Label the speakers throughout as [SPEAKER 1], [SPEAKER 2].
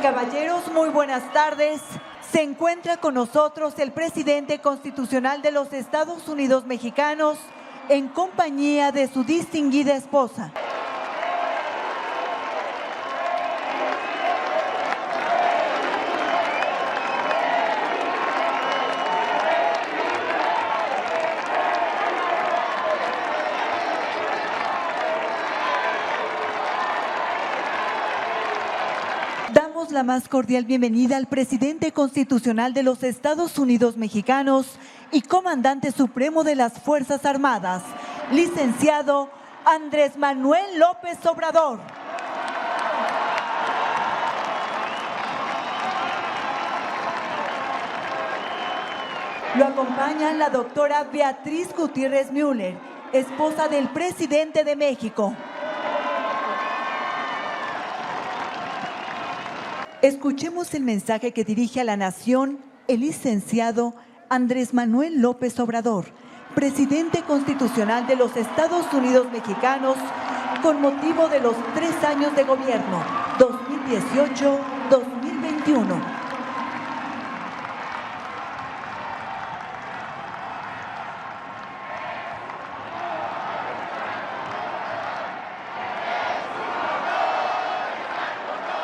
[SPEAKER 1] caballeros, muy buenas tardes. Se encuentra con nosotros el presidente constitucional de los Estados Unidos mexicanos en compañía de su distinguida esposa. Damos la más cordial bienvenida al presidente constitucional de los Estados Unidos mexicanos y comandante supremo de las Fuerzas Armadas, licenciado Andrés Manuel López Obrador. Lo acompañan la doctora Beatriz Gutiérrez Müller, esposa del presidente de México. Escuchemos el mensaje que dirige a la nación el licenciado Andrés Manuel López Obrador, presidente constitucional de los Estados Unidos mexicanos, con motivo de los 3 años de gobierno, 2018-2021.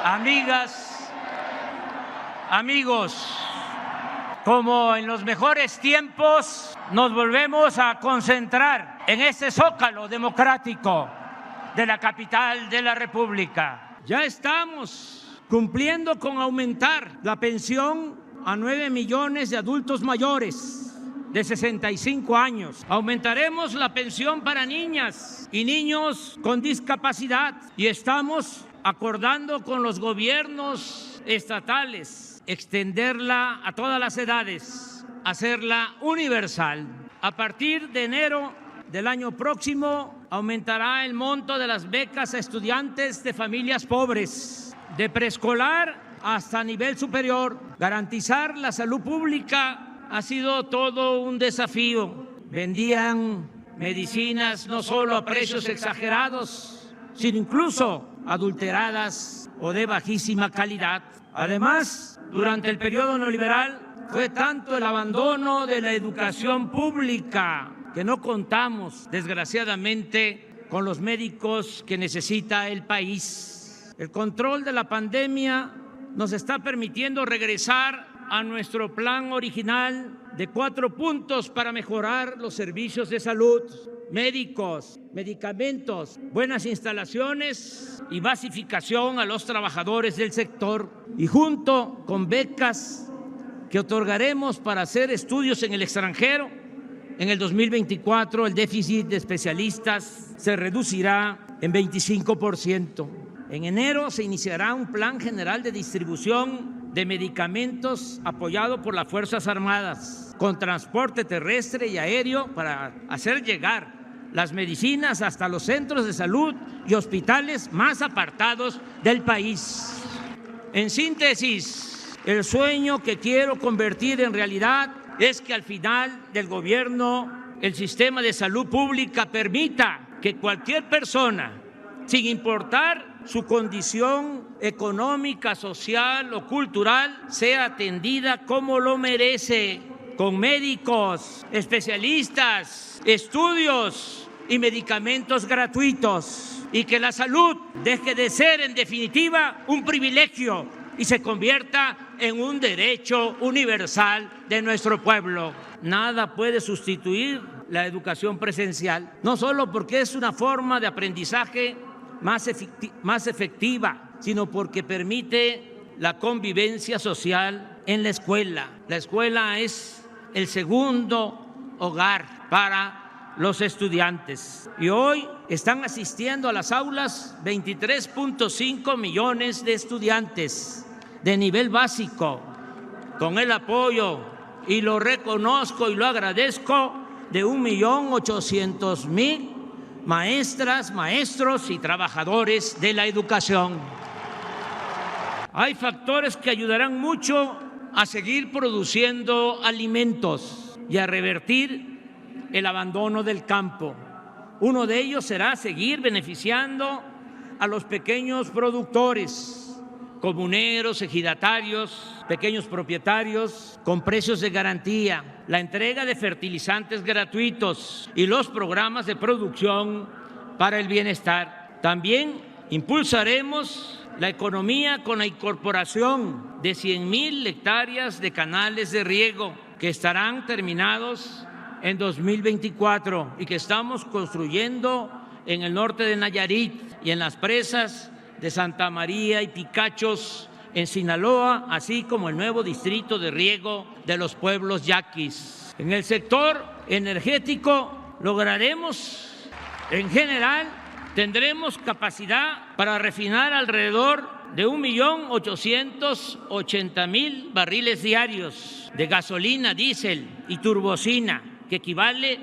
[SPEAKER 2] Amigas, amigos, como en los mejores tiempos, nos volvemos a concentrar en este zócalo democrático de la capital de la República. Ya estamos cumpliendo con aumentar la pensión a 9 millones de adultos mayores de 65 años. Aumentaremos la pensión para niñas y niños con discapacidad y estamos acordando con los gobiernos estatales extenderla a todas las edades, hacerla universal. A partir de enero del año próximo aumentará el monto de las becas a estudiantes de familias pobres, de preescolar hasta nivel superior. Garantizar la salud pública ha sido todo un desafío. Vendían medicinas no solo a precios exagerados, sino incluso adulteradas o de bajísima calidad. Además, durante el periodo neoliberal fue tanto el abandono de la educación pública que no contamos, desgraciadamente, con los médicos que necesita el país. El control de la pandemia nos está permitiendo regresar a nuestro plan original de 4 puntos para mejorar los servicios de salud: médicos, medicamentos, buenas instalaciones y basificación a los trabajadores del sector. Y junto con becas que otorgaremos para hacer estudios en el extranjero, en el 2024 el déficit de especialistas se reducirá en 25%. En enero se iniciará un plan general de distribución de medicamentos apoyado por las Fuerzas Armadas, con transporte terrestre y aéreo para hacer llegar las medicinas hasta los centros de salud y hospitales más apartados del país. En síntesis, el sueño que quiero convertir en realidad es que al final del gobierno el sistema de salud pública permita que cualquier persona, sin importar su condición económica, social o cultural, sea atendida como lo merece, con médicos, especialistas, estudios y medicamentos gratuitos, y que la salud deje de ser, en definitiva, un privilegio y se convierta en un derecho universal de nuestro pueblo. Nada puede sustituir la educación presencial, no solo porque es una forma de aprendizaje más efectiva, sino porque permite la convivencia social en la escuela. La escuela es el segundo hogar para los estudiantes. Y hoy están asistiendo a las aulas 23.5 millones de estudiantes de nivel básico, con el apoyo, y lo reconozco y lo agradezco, de 1.800.000 maestras, maestros y trabajadores de la educación. Hay factores que ayudarán mucho a seguir produciendo alimentos y a revertir el abandono del campo. Uno de ellos será seguir beneficiando a los pequeños productores comuneros, ejidatarios, pequeños propietarios con precios de garantía, la entrega de fertilizantes gratuitos y los programas de producción para el bienestar. También impulsaremos la economía con la incorporación de 100,000 hectáreas de canales de riego que estarán terminados en 2024 y que estamos construyendo en el norte de Nayarit y en las presas de Santa María y Picachos en Sinaloa, así como el nuevo distrito de riego de los pueblos yaquis. En el sector energético lograremos, en general, tendremos capacidad para refinar alrededor de 1.880.000 barriles diarios de gasolina, diésel y turbocina, que equivale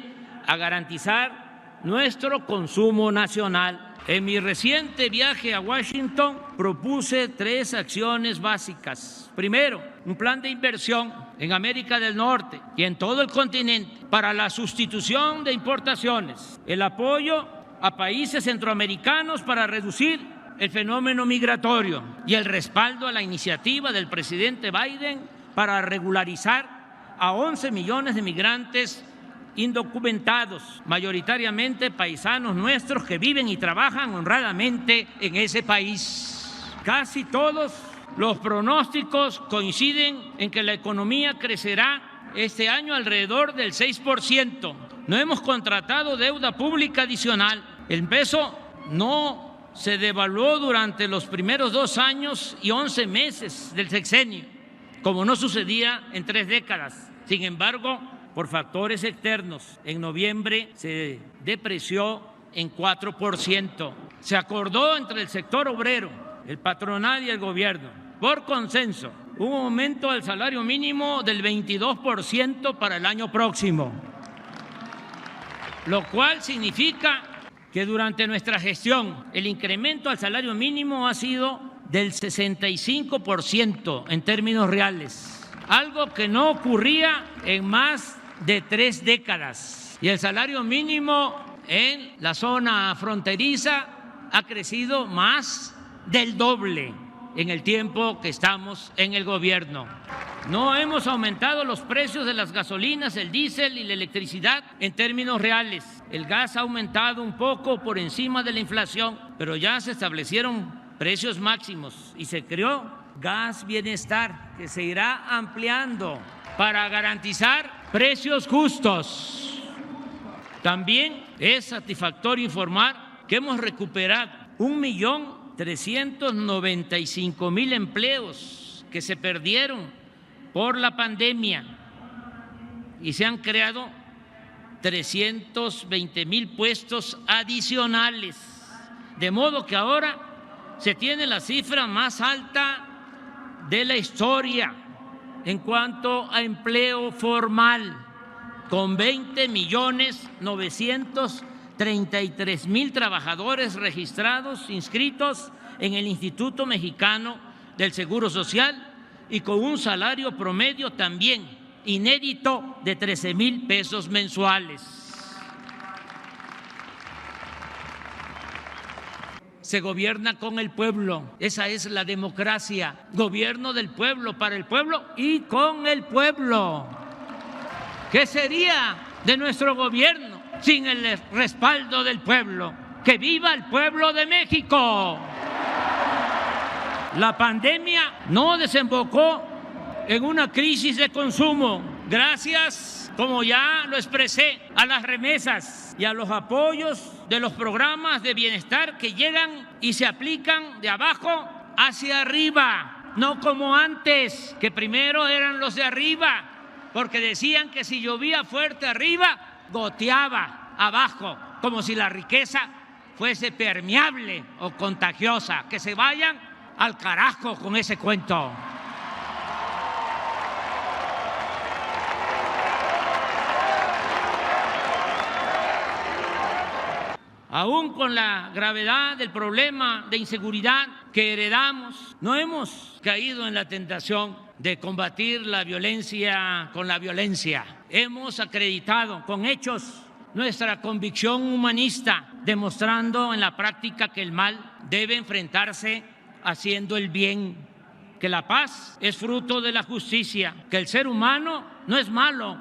[SPEAKER 2] a garantizar nuestro consumo nacional. En mi reciente viaje a Washington propuse 3 acciones básicas. Primero, un plan de inversión en América del Norte y en todo el continente para la sustitución de importaciones, el apoyo a países centroamericanos para reducir el fenómeno migratorio y el respaldo a la iniciativa del presidente Biden para regularizar a 11 millones de migrantes indocumentados, mayoritariamente paisanos nuestros que viven y trabajan honradamente en ese país. Casi todos los pronósticos coinciden en que la economía crecerá este año alrededor del 6%. No hemos contratado deuda pública adicional. El peso no se devaluó durante los primeros 2 años y 11 meses del sexenio, como no sucedía en 3 décadas. Sin embargo, por factores externos, en noviembre se depreció en 4%. Se acordó entre el sector obrero, el patronal y el gobierno, por consenso, un aumento del salario mínimo del 22% para el año próximo, lo cual significa que durante nuestra gestión el incremento al salario mínimo ha sido del 65% en términos reales, algo que no ocurría en más de 3 décadas. Y el salario mínimo en la zona fronteriza ha crecido más del doble en el tiempo que estamos en el gobierno. No hemos aumentado los precios de las gasolinas, el diésel y la electricidad en términos reales. El gas ha aumentado un poco por encima de la inflación, pero ya se establecieron precios máximos y se creó Gas Bienestar, que se irá ampliando para garantizar precios justos. También es satisfactorio informar que hemos recuperado 1.395.000 empleos que se perdieron por la pandemia y se han creado 320,000 puestos adicionales, de modo que ahora se tiene la cifra más alta de la historia en cuanto a empleo formal, con 20.933.000 trabajadores registrados, inscritos en el Instituto Mexicano del Seguro Social y con un salario promedio también inédito de 13,000 pesos mensuales. Se gobierna con el pueblo, esa es la democracia, gobierno del pueblo, para el pueblo y con el pueblo. ¿Qué sería de nuestro gobierno sin el respaldo del pueblo? ¡Que viva el pueblo de México! La pandemia no desembocó en una crisis de consumo, gracias, como ya lo expresé, a las remesas y a los apoyos de los programas de bienestar que llegan y se aplican de abajo hacia arriba, no como antes, que primero eran los de arriba, porque decían que si llovía fuerte arriba, goteaba abajo, como si la riqueza fuese permeable o contagiosa. Que se vayan al carajo con ese cuento. Aún con la gravedad del problema de inseguridad que heredamos, no hemos caído en la tentación de combatir la violencia con la violencia. Hemos acreditado con hechos nuestra convicción humanista, demostrando en la práctica que el mal debe enfrentarse haciendo el bien. que la paz es fruto de la justicia, que el ser humano no es malo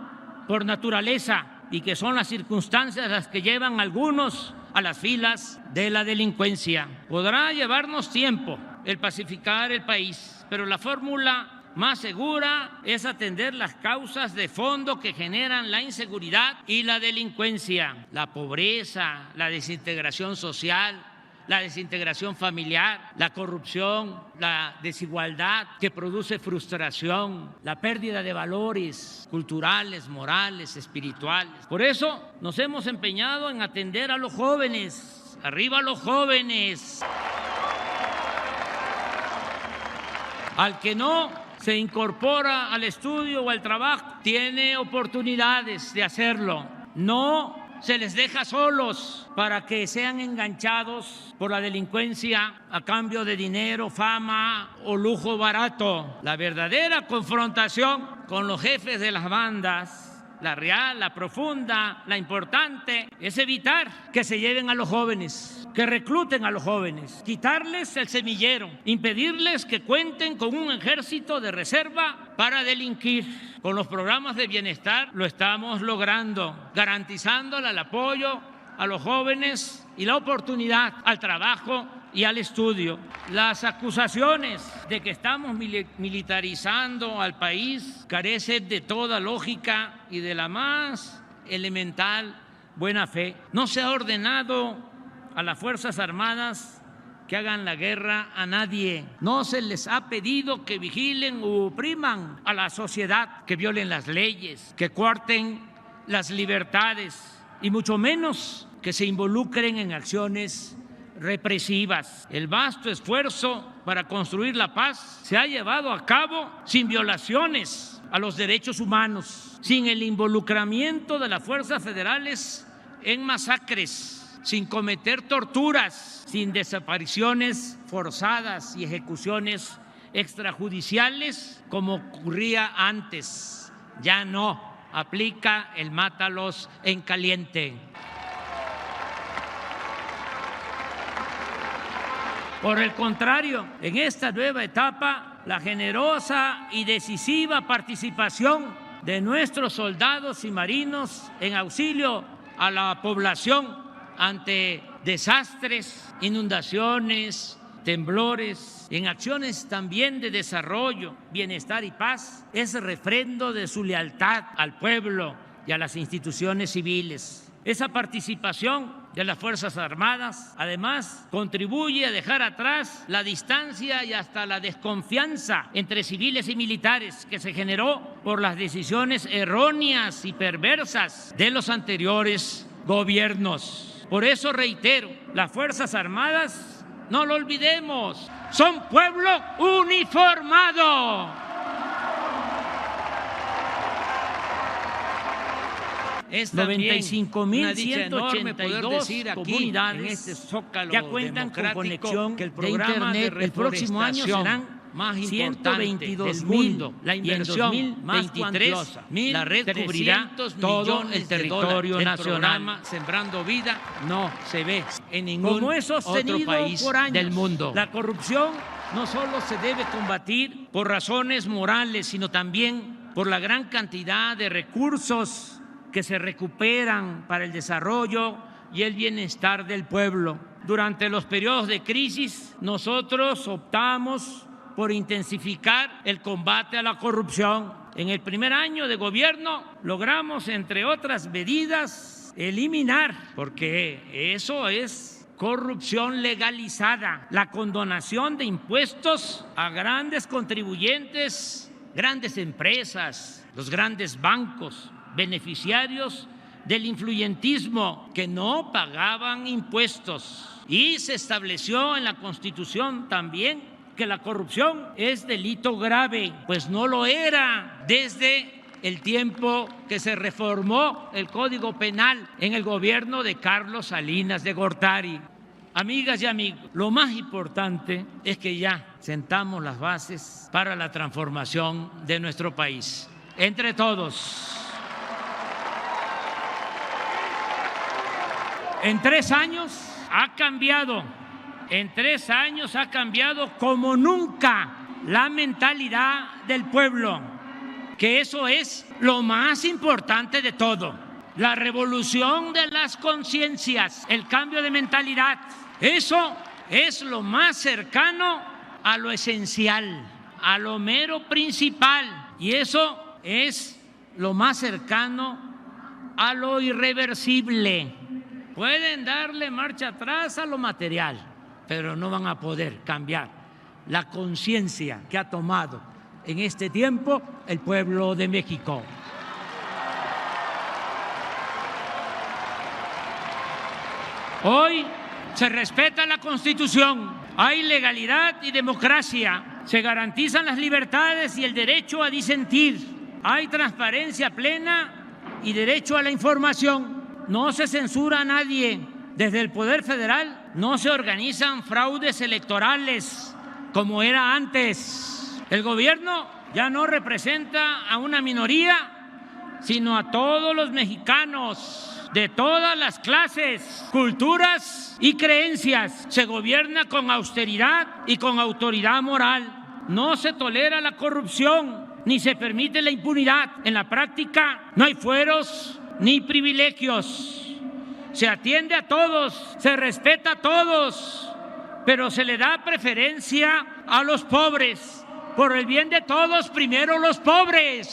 [SPEAKER 2] por naturaleza y que son las circunstancias las que llevan a algunos a las filas de la delincuencia. Podrá llevarnos tiempo el pacificar el país, pero la fórmula más segura es atender las causas de fondo que generan la inseguridad y la delincuencia, la pobreza, la desintegración social, la desintegración familiar, la corrupción, la desigualdad que produce frustración, la pérdida de valores culturales, morales, espirituales. Por eso nos hemos empeñado en atender a los jóvenes. ¡Arriba los jóvenes! Al que no se incorpora al estudio o al trabajo, tiene oportunidades de hacerlo. No se les deja solos para que sean enganchados por la delincuencia a cambio de dinero, fama o lujo barato. La verdadera confrontación con los jefes de las bandas, la real, la profunda, la importante, es evitar que se lleven a los jóvenes, que recluten a los jóvenes, quitarles el semillero, impedirles que cuenten con un ejército de reserva para delinquir. Con los programas de bienestar lo estamos logrando, garantizándole el apoyo a los jóvenes y la oportunidad al trabajo y al estudio. Las acusaciones de que estamos militarizando al país carecen de toda lógica y de la más elemental buena fe. No se ha ordenado a las Fuerzas Armadas que hagan la guerra a nadie. No se les ha pedido que vigilen u opriman a la sociedad, que violen las leyes, que coarten las libertades y mucho menos que se involucren en acciones represivas. El vasto esfuerzo para construir la paz se ha llevado a cabo sin violaciones a los derechos humanos, sin el involucramiento de las fuerzas federales en masacres, sin cometer torturas, sin desapariciones forzadas y ejecuciones extrajudiciales como ocurría antes. Ya no aplica el mátalos en caliente. Por el contrario, en esta nueva etapa, la generosa y decisiva participación de nuestros soldados y marinos en auxilio a la población ante desastres, inundaciones, temblores, en acciones también de desarrollo, bienestar y paz, es refrendo de su lealtad al pueblo y a las instituciones civiles. Esa participación de las Fuerzas Armadas, además, contribuye a dejar atrás la distancia y hasta la desconfianza entre civiles y militares que se generó por las decisiones erróneas y perversas de los anteriores gobiernos. Por eso reitero, las Fuerzas Armadas, no lo olvidemos, son pueblo uniformado. Es 95.182 comunidades ya cuentan con conexión de Internet. El próximo año serán más 122.000. La inversión más cuantiosa. La red cubrirá todo el territorio nacional. Sembrando Vida no se ve en ningún otro país del mundo. La corrupción no solo se debe combatir por razones morales, sino también por la gran cantidad de recursos que se recuperan para el desarrollo y el bienestar del pueblo. Durante los periodos de crisis, nosotros optamos por intensificar el combate a la corrupción. En el primer año de gobierno logramos, entre otras medidas, eliminar, porque eso es corrupción legalizada, la condonación de impuestos a grandes contribuyentes, grandes empresas, los grandes bancos, beneficiarios del influyentismo que no pagaban impuestos. Y se estableció en la Constitución también que la corrupción es delito grave, pues no lo era desde el tiempo que se reformó el Código Penal en el gobierno de Carlos Salinas de Gortari. Amigas y amigos, lo más importante es que ya sentamos las bases para la transformación de nuestro país. Entre todos. En 3 años ha cambiado, como nunca la mentalidad del pueblo, que eso es lo más importante de todo. La revolución de las conciencias, el cambio de mentalidad, eso es lo más cercano a lo esencial, a lo mero principal, y eso es lo más cercano a lo irreversible. Pueden darle marcha atrás a lo material, pero no van a poder cambiar la conciencia que ha tomado en este tiempo el pueblo de México. Hoy se respeta la Constitución, hay legalidad y democracia, se garantizan las libertades y el derecho a disentir, hay transparencia plena y derecho a la información, no se censura a nadie. Desde el Poder Federal no se organizan fraudes electorales como era antes. El gobierno ya no representa a una minoría, sino a todos los mexicanos, de todas las clases, culturas y creencias. Se gobierna con austeridad y con autoridad moral. No se tolera la corrupción ni se permite la impunidad. En la práctica no hay fueros ni privilegios. Se atiende a todos, se respeta a todos, pero se le da preferencia a los pobres. Por el bien de todos, primero los pobres.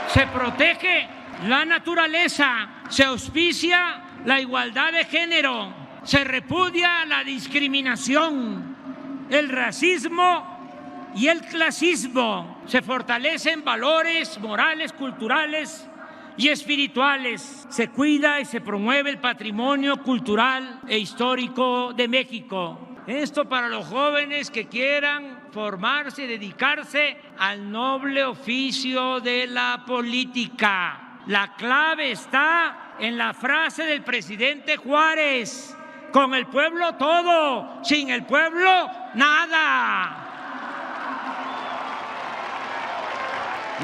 [SPEAKER 2] Se protege la naturaleza, se auspicia la igualdad de género, se repudia la discriminación, el racismo y el clasismo, se fortalecen valores morales, culturales y espirituales, se cuida y se promueve el patrimonio cultural e histórico de México. Esto para los jóvenes que quieran formarse y dedicarse al noble oficio de la política. La clave está en la frase del presidente Juárez: con el pueblo todo, sin el pueblo nada.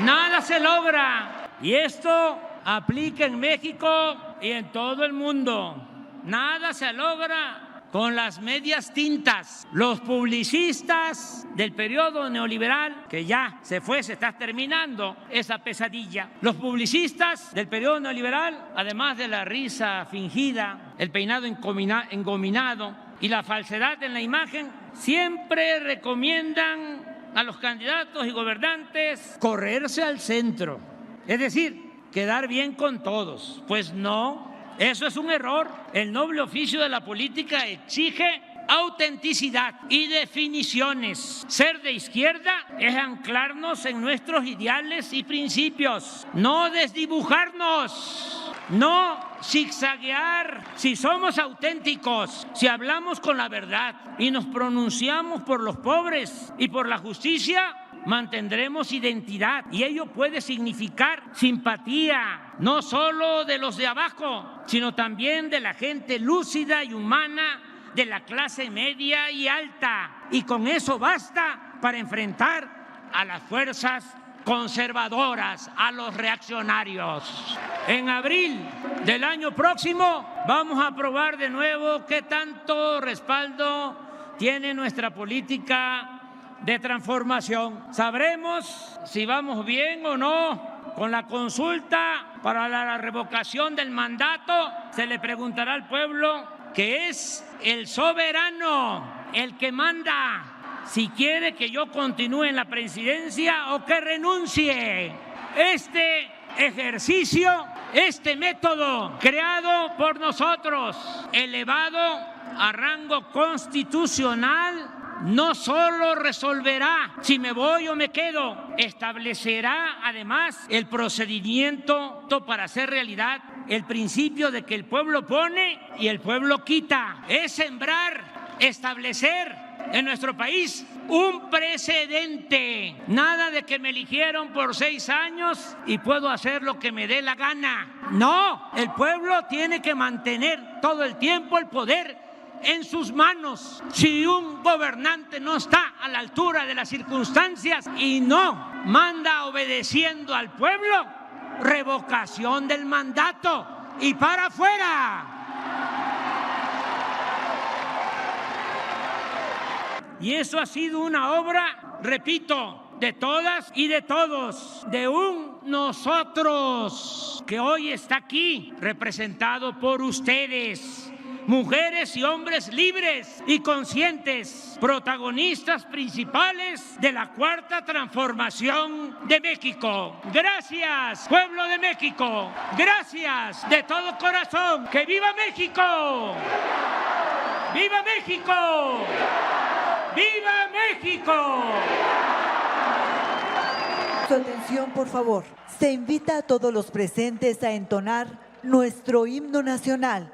[SPEAKER 2] Nada se logra. Y esto aplica en México y en todo el mundo. Nada se logra con las medias tintas. Los publicistas del periodo neoliberal, que ya se fue, se está terminando esa pesadilla. Los publicistas del periodo neoliberal, además de la risa fingida, el peinado engominado y la falsedad en la imagen, siempre recomiendan a los candidatos y gobernantes correrse al centro, es decir, quedar bien con todos. Pues no. Eso es un error. El noble oficio de la política exige autenticidad y definiciones. Ser de izquierda es anclarnos en nuestros ideales y principios, no desdibujarnos, no zigzaguear. Si somos auténticos, si hablamos con la verdad y nos pronunciamos por los pobres y por la justicia, mantendremos identidad, y ello puede significar simpatía, no solo de los de abajo, sino también de la gente lúcida y humana, de la clase media y alta. Y con eso basta para enfrentar a las fuerzas conservadoras, a los reaccionarios. En abril del año próximo vamos a probar de nuevo qué tanto respaldo tiene nuestra política de transformación. Sabremos si vamos bien o no. Con la consulta para la revocación del mandato se le preguntará al pueblo, que es el soberano, el que manda, si quiere que yo continúe en la presidencia o que renuncie. Este ejercicio, este método creado por nosotros, elevado a rango constitucional, no solo resolverá si me voy o me quedo, establecerá además el procedimiento para hacer realidad el principio de que el pueblo pone y el pueblo quita. Es sembrar, establecer en nuestro país un precedente. Nada de que me eligieron por 6 años y puedo hacer lo que me dé la gana. No, el pueblo tiene que mantener todo el tiempo el poder en sus manos. Si un gobernante no está a la altura de las circunstancias y no manda obedeciendo al pueblo, revocación del mandato y para afuera. Y eso ha sido una obra, repito, de todas y de todos, de un nosotros que hoy está aquí representado por ustedes, mujeres y hombres libres y conscientes, protagonistas principales de la cuarta transformación de México. Gracias, pueblo de México. Gracias de todo corazón. ¡Que viva México! ¡Viva México! ¡Viva México!
[SPEAKER 1] Su atención, por favor. Se invita a todos los presentes a entonar nuestro himno nacional,